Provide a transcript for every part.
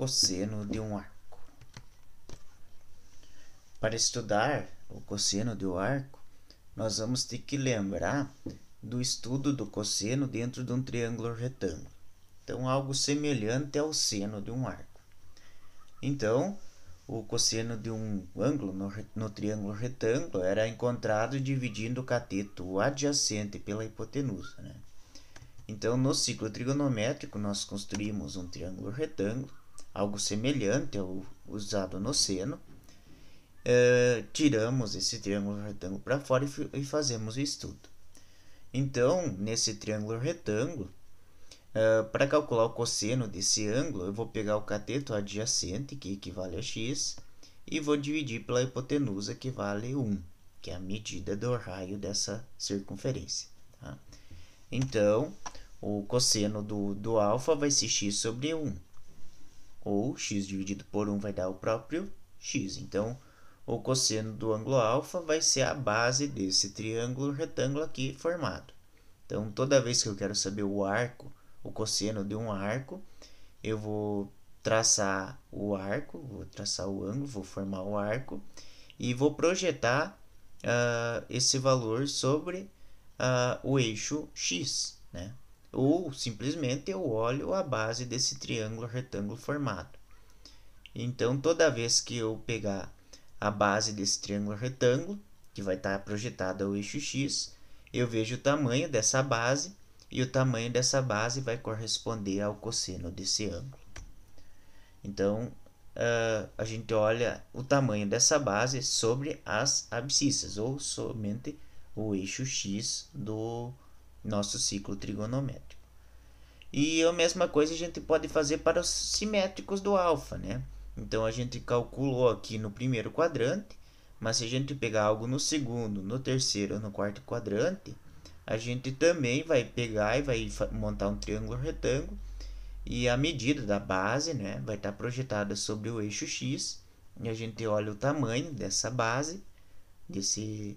cosseno de um arco. Para estudar o cosseno de um arco, nós vamos ter que lembrar do estudo do cosseno dentro de um triângulo retângulo. Então, algo semelhante ao seno de um arco. Então, o cosseno de um ângulo no triângulo retângulo era encontrado dividindo o cateto adjacente pela hipotenusa, né? Então, no ciclo trigonométrico, nós construímos um triângulo retângulo, algo semelhante ao usado no seno. Tiramos esse triângulo retângulo para fora e fazemos o estudo. Então, nesse triângulo retângulo, para calcular o cosseno desse ângulo, eu vou pegar o cateto adjacente, que equivale a x, e vou dividir pela hipotenusa, que vale 1, que é a medida do raio dessa circunferência. Tá? Então, o cosseno do alfa vai ser x sobre 1, ou x dividido por 1 vai dar o próprio x. Então, o cosseno do ângulo alfa vai ser a base desse triângulo retângulo aqui formado. Então, toda vez que eu quero saber o arco, o cosseno de um arco, eu vou traçar o arco, vou traçar o ângulo, vou formar o arco e vou projetar esse valor sobre o eixo x, né? Ou simplesmente eu olho a base desse triângulo retângulo formado. Então, toda vez que eu pegar a base desse triângulo retângulo, que vai estar projetada ao eixo x, eu vejo o tamanho dessa base, e o tamanho dessa base vai corresponder ao cosseno desse ângulo. Então, a gente olha o tamanho dessa base sobre as abscissas, ou somente o eixo x do nosso ciclo trigonométrico. E a mesma coisa a gente pode fazer para os simétricos do alfa, né? Então, a gente calculou aqui no primeiro quadrante, mas se a gente pegar algo no segundo, no terceiro ou no quarto quadrante, a gente também vai pegar e vai montar um triângulo retângulo, e a medida da base, né, vai estar projetada sobre o eixo x, e a gente olha o tamanho dessa base, desse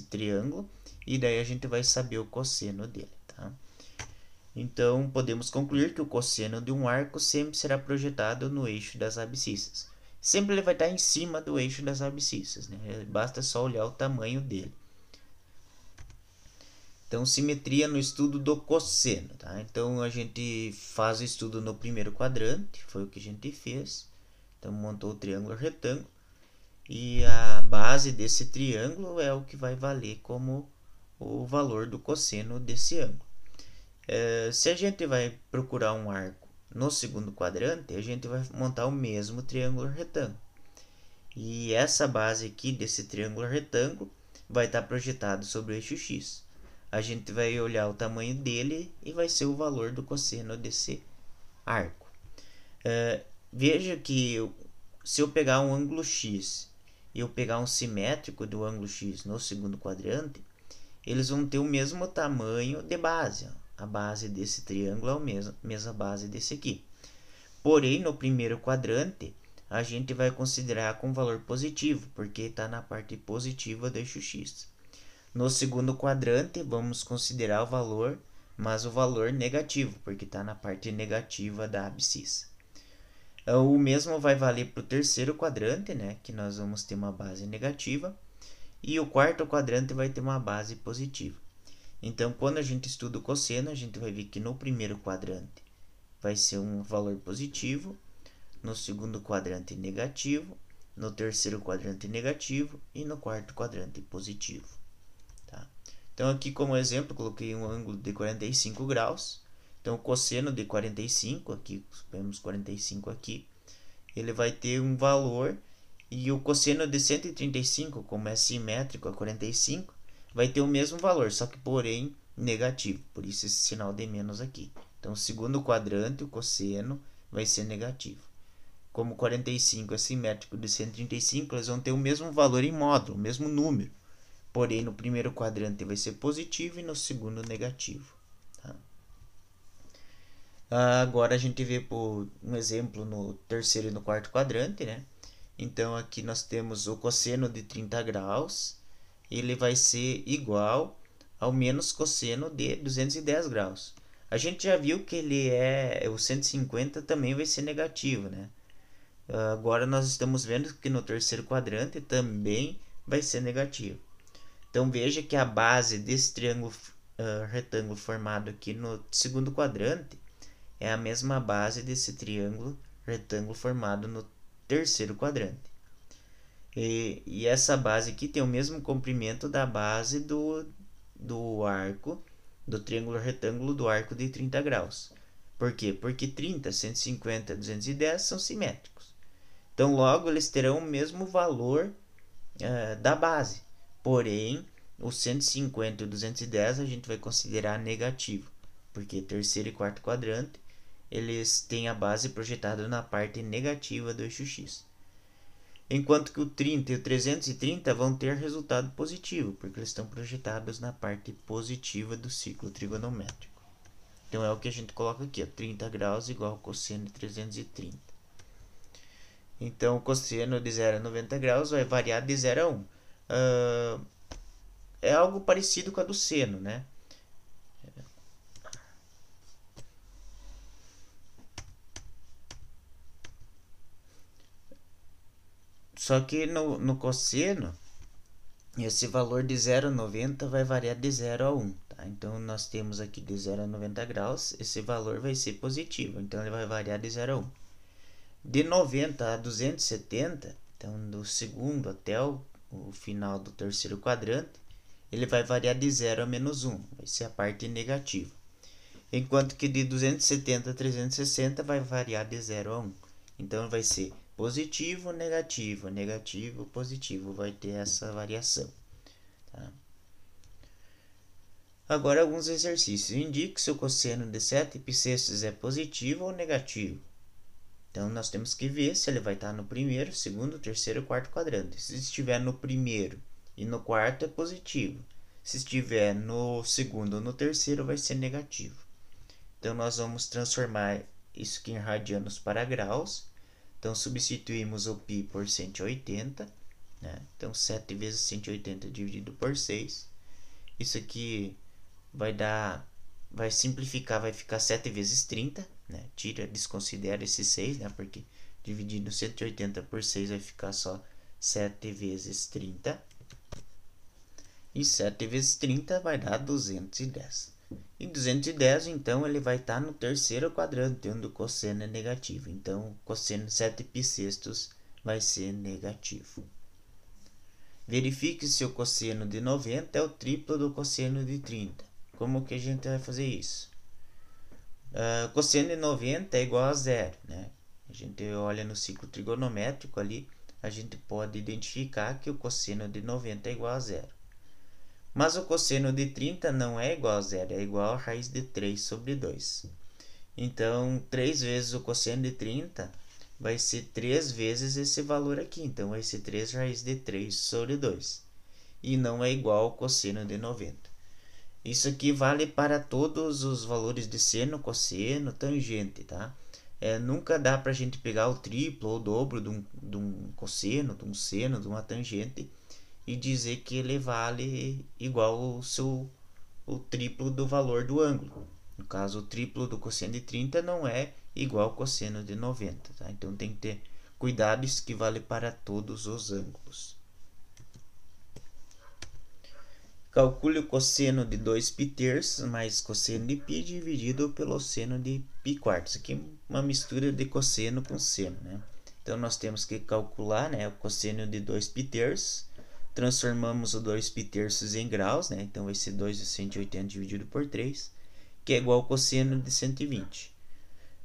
triângulo, e daí a gente vai saber o cosseno dele, tá? Então, podemos concluir que o cosseno de um arco sempre será projetado no eixo das abscissas. Sempre ele vai estar em cima do eixo das abscissas, né? Basta só olhar o tamanho dele. Então, simetria no estudo do cosseno, tá? Então, a gente faz o estudo no primeiro quadrante, foi o que a gente fez. Então, montou o triângulo retângulo. E a base desse triângulo é o que vai valer como o valor do cosseno desse ângulo. Se a gente vai procurar um arco no segundo quadrante, a gente vai montar o mesmo triângulo retângulo. E essa base aqui desse triângulo retângulo vai estar projetado sobre o eixo x. A gente vai olhar o tamanho dele e vai ser o valor do cosseno desse arco. Veja que se eu pegar um ângulo x e eu pegar um simétrico do ângulo x no segundo quadrante, eles vão ter o mesmo tamanho de base. A base desse triângulo é a mesma base desse aqui. Porém, no primeiro quadrante, a gente vai considerar com valor positivo, porque está na parte positiva do eixo x. No segundo quadrante, vamos considerar o valor, mas o valor negativo, porque está na parte negativa da abscissa. O mesmo vai valer para o terceiro quadrante, né, que nós vamos ter uma base negativa, e o quarto quadrante vai ter uma base positiva. Então, quando a gente estuda o cosseno, a gente vai ver que no primeiro quadrante vai ser um valor positivo, no segundo quadrante negativo, no terceiro quadrante negativo e no quarto quadrante positivo. Tá? Então, aqui como exemplo, coloquei um ângulo de 45 graus. Então, o cosseno de 45, aqui, vemos 45 aqui, ele vai ter um valor, e o cosseno de 135, como é simétrico a 45, vai ter o mesmo valor, só que porém negativo, por isso esse sinal de menos aqui. Então, segundo quadrante, o cosseno vai ser negativo. Como 45 é simétrico de 135, eles vão ter o mesmo valor em módulo, o mesmo número. Porém, no primeiro quadrante vai ser positivo e no segundo negativo. Tá? Agora a gente vê por um exemplo no terceiro e no quarto quadrante, né? Então, aqui nós temos o cosseno de 30 graus, ele vai ser igual ao menos cosseno de 210 graus. A gente já viu que o 150 também vai ser negativo, né? Agora nós estamos vendo que no terceiro quadrante também vai ser negativo. Então veja que a base desse triângulo retângulo formado aqui no segundo quadrante é a mesma base desse triângulo retângulo formado no terceiro quadrante. E essa base aqui tem o mesmo comprimento da base do arco, do triângulo retângulo do arco de 30 graus. Por quê? Porque 30, 150 e 210 são simétricos. Então, logo, eles terão o mesmo valor da base. Porém, o 150 e o 210 a gente vai considerar negativo. Porque terceiro e quarto quadrante, eles têm a base projetada na parte negativa do eixo X. Enquanto que o 30 e o 330 vão ter resultado positivo, porque eles estão projetados na parte positiva do ciclo trigonométrico. Então é o que a gente coloca aqui, ó, 30 graus igual ao cosseno de 330. Então o cosseno de 0 a 90 graus vai variar de 0 a 1. É algo parecido com a do seno, né? Só que no cosseno, esse valor de 0 a 90 vai variar de 0 a 1. Tá? Então, nós temos aqui de 0 a 90 graus, esse valor vai ser positivo. Então, ele vai variar de 0 a 1. De 90 a 270, então do segundo até o final do terceiro quadrante, ele vai variar de 0 a menos 1. Vai ser a parte negativa. Enquanto que de 270 a 360 vai variar de 0 a 1. Então, vai ser positivo, negativo, negativo, positivo, vai ter essa variação. Tá? Agora, alguns exercícios. Indique se o cosseno de 7 psestos é positivo ou negativo. Então, nós temos que ver se ele vai estar no primeiro, segundo, terceiro e quarto quadrante. Se estiver no primeiro e no quarto, é positivo. Se estiver no segundo ou no terceiro, vai ser negativo. Então, nós vamos transformar isso aqui em radianos para graus. Então, substituímos o π por 180. Né? Então, 7 vezes 180 dividido por 6. Isso aqui vai simplificar, vai ficar 7 vezes 30. Né? Desconsidera esse 6, né? Porque dividindo 180 por 6 vai ficar só 7 vezes 30. E 7 vezes 30 vai dar 210. E 210, então, ele vai estar no terceiro quadrante, onde o cosseno é negativo. Então, o cosseno de 7 π vai ser negativo. Verifique se o cosseno de 90 é o triplo do cosseno de 30. Como que a gente vai fazer isso? O cosseno de 90 é igual a zero. Né? A gente olha no ciclo trigonométrico ali, a gente pode identificar que o cosseno de 90 é igual a zero. Mas o cosseno de 30 não é igual a zero, é igual a raiz de 3 sobre 2. Então, 3 vezes o cosseno de 30 vai ser 3 vezes esse valor aqui. Então, vai ser 3 raiz de 3 sobre 2. E não é igual ao cosseno de 90. Isso aqui vale para todos os valores de seno, cosseno, tangente, tá? Nunca dá para a gente pegar o triplo ou o dobro de um cosseno, de um seno, de uma tangente e dizer que ele vale igual o triplo do valor do ângulo. No caso, o triplo do cosseno de 30 não é igual ao cosseno de 90. Tá? Então, tem que ter cuidado, isso que vale para todos os ângulos. Calcule o cosseno de 2π mais cosseno de π dividido pelo seno de π². Aqui é uma mistura de cosseno com seno. Né? Então, nós temos que calcular, né, o cosseno de 2π. Transformamos o 2π em graus, né? Então vai ser 2 vezes 180 dividido por 3, que é igual ao cosseno de 120.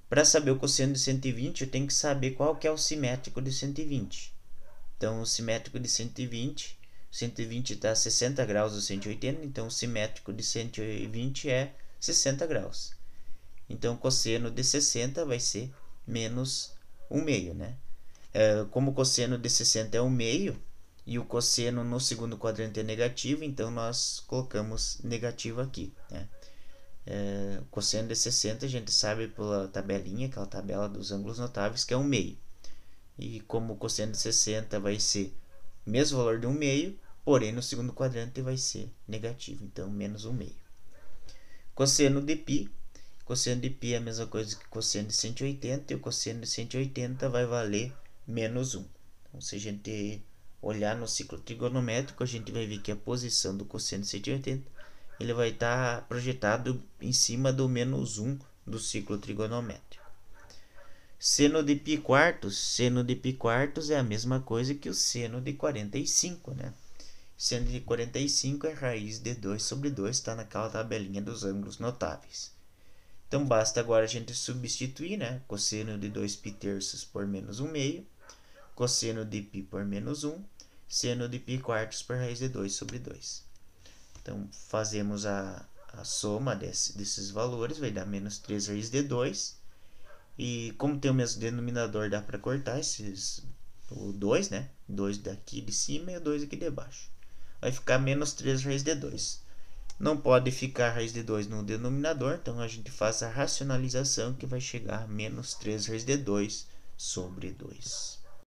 Para saber o cosseno de 120, eu tenho que saber qual que é o simétrico de 120. Então, o simétrico de 120 está a 60 graus do 180, então o simétrico de 120 é 60 graus. Então, o cosseno de 60 vai ser menos 1/2, né? Como o cosseno de 60 é 1/2, e o cosseno no segundo quadrante é negativo, então nós colocamos negativo aqui. Né? O cosseno de 60 a gente sabe pela tabelinha, aquela tabela dos ângulos notáveis, que é 1/2. E como o cosseno de 60 vai ser o mesmo valor de 1/2, porém no segundo quadrante vai ser negativo, então menos 1/2. Cosseno de π Cosseno de π é a mesma coisa que cosseno de 180, e o cosseno de 180 vai valer menos 1. Então, se a gente olhar no ciclo trigonométrico, a gente vai ver que a posição do cosseno de 180 ele vai estar projetado em cima do menos 1 do ciclo trigonométrico. Seno de π quartos é a mesma coisa que o seno de 45, né? Seno de 45 é raiz de 2 sobre 2, está naquela tabelinha dos ângulos notáveis. Então, basta agora a gente substituir, né? Cosseno de 2π terços por menos 1 meio, cosseno de π por menos 1, seno de π quartos por raiz de 2 sobre 2. Então, fazemos a soma desses valores, vai dar menos 3 raiz de 2. E como tem o mesmo denominador, dá para cortar o 2, né? 2 daqui de cima e o 2 aqui de baixo. Vai ficar menos 3 raiz de 2. Não pode ficar raiz de 2 no denominador, então a gente faz a racionalização que vai chegar a menos 3 raiz de 2 sobre 2.